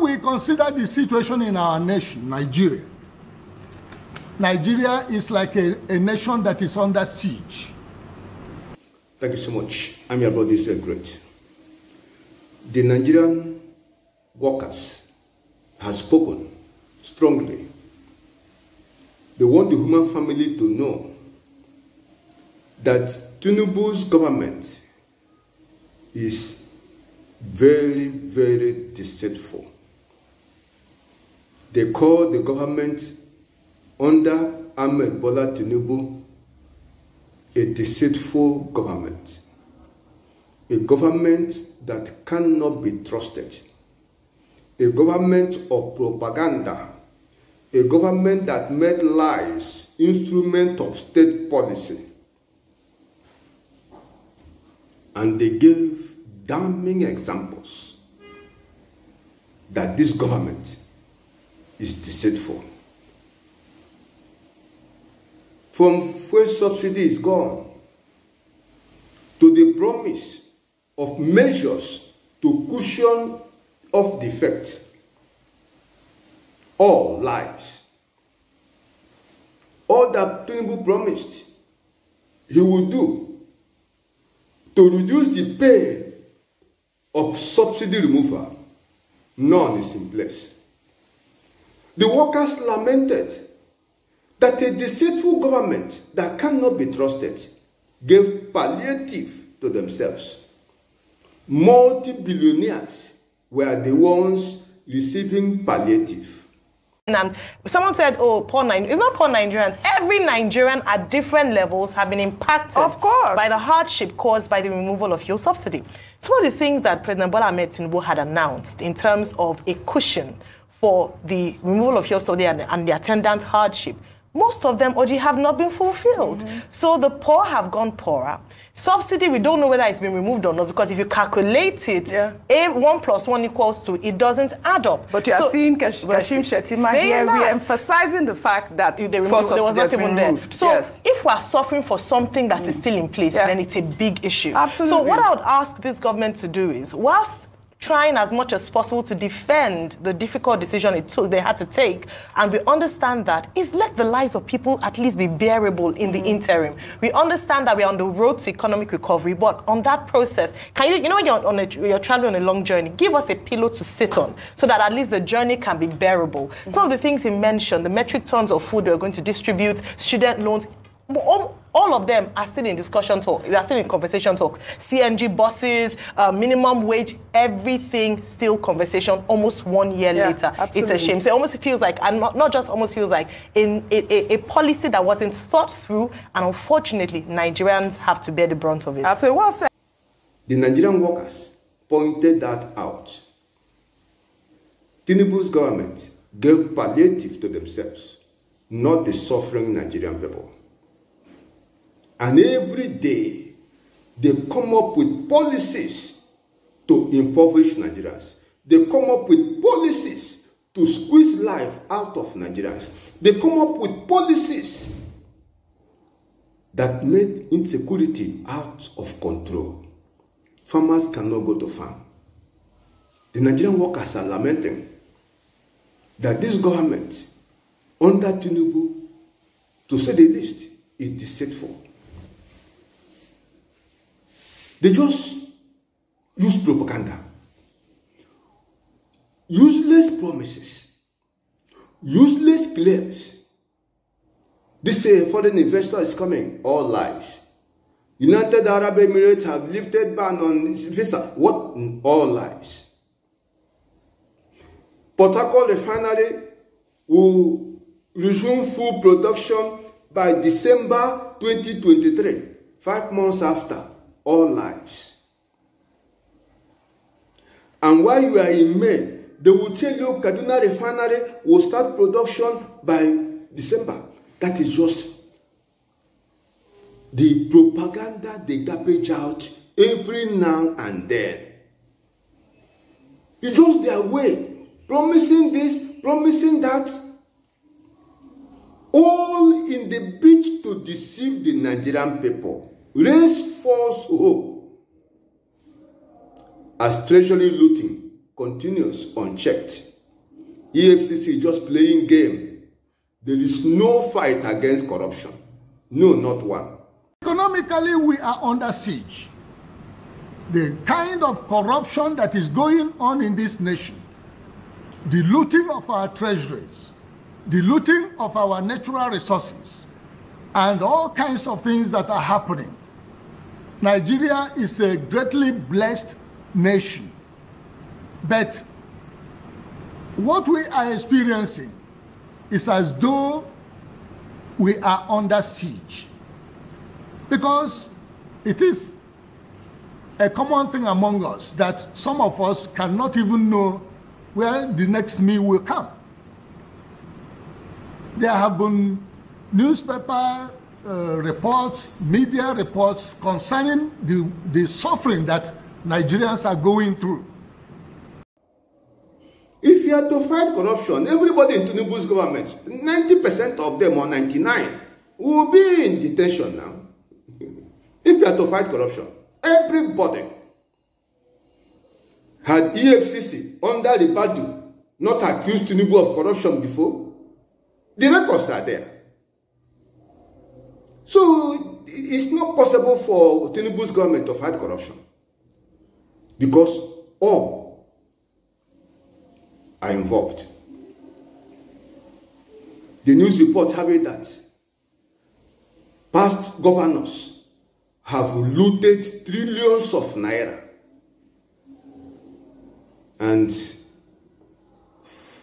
we consider the situation in our nation, Nigeria, Nigeria is like a nation that is under siege. Thank you so much. I'm your brother, Great. The Nigerian workers have spoken strongly. They want the human family to know that Tinubu's government is very, very deceitful. They call the government under Ahmed Bola Tinubu a deceitful government, a government that cannot be trusted, a government of propaganda, a government that made lies instrument of state policy. And they gave damning examples that this government is deceitful. From fuel subsidy is gone to the promise of measures to cushion off the effect. All lies. All that Tinubu promised he would do to reduce the pain of subsidy removal, none is in place. The workers lamented that a deceitful government that cannot be trusted gave palliative to themselves. Multi-billionaires were the ones receiving palliative. And someone said, oh, poor Nigerians. It's not poor Nigerians. Every Nigerian at different levels have been impacted, of course, by the hardship caused by the removal of fuel subsidy. Some of the things that President Bola Ahmed Tinubu had announced in terms of a cushion for the removal of fuel subsidy and the attendant hardship, most of them, Oji, have not been fulfilled. So the poor have gone poorer. Subsidy, we don't know whether it's been removed or not, because if you calculate it, 1 + 1 = 2, it doesn't add up. But you are seeing Kashim Shettima here re-emphasizing the fact that there was not even there. So if we are suffering for something that is still in place, then it's a big issue. Absolutely. So what I would ask this government to do is, whilst trying as much as possible to defend the difficult decision they had to take, and we understand that, is let the lives of people at least be bearable in the interim. We understand that we are on the road to economic recovery, but on that process, can you know when you're traveling on a long journey, give us a pillow to sit on so that at least the journey can be bearable. Some of the things he mentioned, the metric tons of food we're going to distribute, student loans, all of them are still in discussion talk. They are still in conversation talk. CNG buses, minimum wage, everything still conversation almost 1 year later. Absolutely. It's a shame. So it almost feels like, and not just almost feels like, a policy that wasn't thought through, and unfortunately, Nigerians have to bear the brunt of it. Absolutely. Well said. The Nigerian workers pointed that out. Tinubu's government gave palliative to themselves, not the suffering Nigerian people. And every day, they come up with policies to impoverish Nigerians. They come up with policies to squeeze life out of Nigerians. They come up with policies that made insecurity out of control. Farmers cannot go to farm. The Nigerian workers are lamenting that this government, under Tinubu, to say the least, is deceitful. They just use propaganda, useless promises, useless claims. They say foreign investor is coming, all lies. United Arab Emirates have lifted ban on visa, what? All lies. Port Harcourt refinery will resume full production by December 2023, 5 months after. All lies. And while you are in May, they will tell you Kaduna refinery will start production by December. That is just the propaganda they garbage out every now and then. It's just their way, promising this, promising that, all in the bid to deceive the Nigerian people. Raise false hope as treasury looting continues unchecked. EFCC is just playing game. There is no fight against corruption. No, not one. Economically, we are under siege. The kind of corruption that is going on in this nation, the looting of our treasuries, the looting of our natural resources, and all kinds of things that are happening. Nigeria is a greatly blessed nation. But what we are experiencing is as though we are under siege. Because it is a common thing among us that some of us cannot even know where the next meal will come. There have been newspaper reports, media reports concerning the suffering that Nigerians are going through. If you are to fight corruption, everybody in Tinubu's government, 90% of them or 99, will be in detention now. If you are to fight corruption, everybody. Had EFCC under the Badu not accused Tinubu of corruption before? The records are there. So it's not possible for Tinubu's government to fight corruption because all are involved. The news reports have it that past governors have looted trillions of naira, and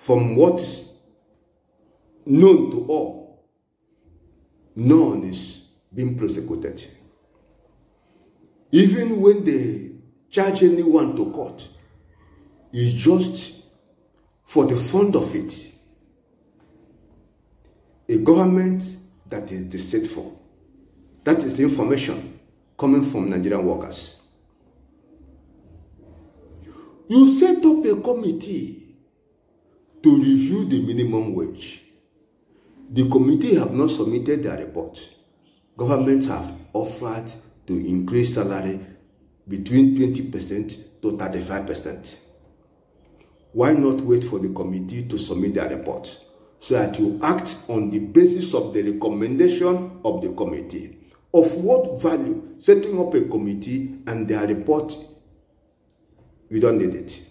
from what is known to all, none is being prosecuted. Even when they charge anyone to court, it's just for the fun of it. A government that is deceitful. That is the information coming from Nigerian workers. You set up a committee to review the minimum wage. The committee have not submitted their report. Governments have offered to increase salary between 20% to 35%. Why not wait for the committee to submit their report so that you act on the basis of the recommendation of the committee? Of what value setting up a committee and their report? You don't need it.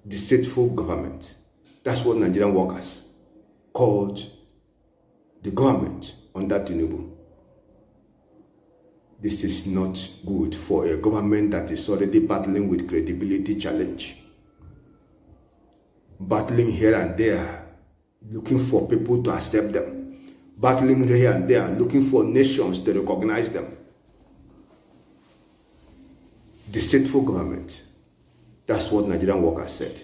Deceitful government. That's what Nigerian workers called the government under Tinubu. This is not good for a government that is already battling with credibility challenge. Battling here and there, looking for people to accept them. Battling here and there, looking for nations to recognize them. Deceitful government. That's what Nigerian workers said.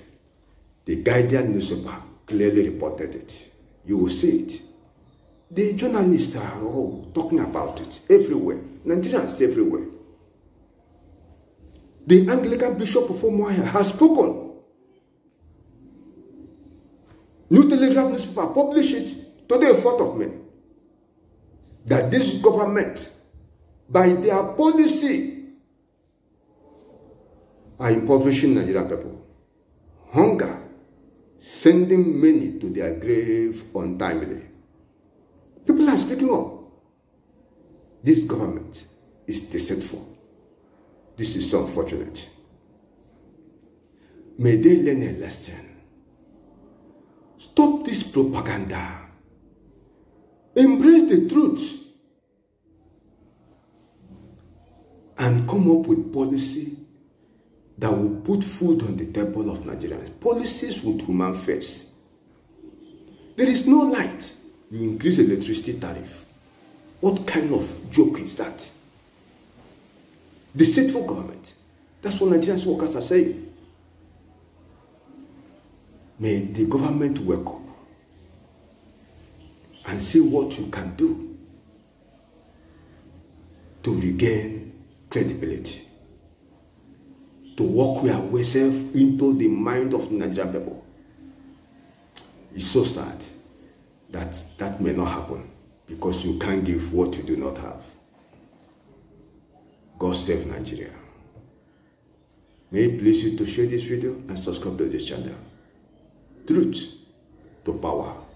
The Guardian newspaper clearly reported it. You will see it. The journalists are all talking about it everywhere. Nigerians everywhere. The Anglican Bishop of Umuahia has spoken. New Telegraph newspaper published it today, 4th of May, that this government, by their policy, are impoverishing Nigerian people. Hunger, sending many to their grave untimely. People are speaking up. This government is deceitful. This is so unfortunate. May they learn a lesson. Stop this propaganda. Embrace the truth. And come up with policy that will put food on the table of Nigerians. Policies with human face. There is no light. You increase electricity tariff. What kind of joke is that? Deceitful government. That's what Nigerian workers are saying. May the government wake up and see what you can do to regain credibility, to work yourself into the mind of Nigerian people. It's so sad that that may not happen because you can't give what you do not have. God save Nigeria. May it please you to share this video and subscribe to this channel. truth to power.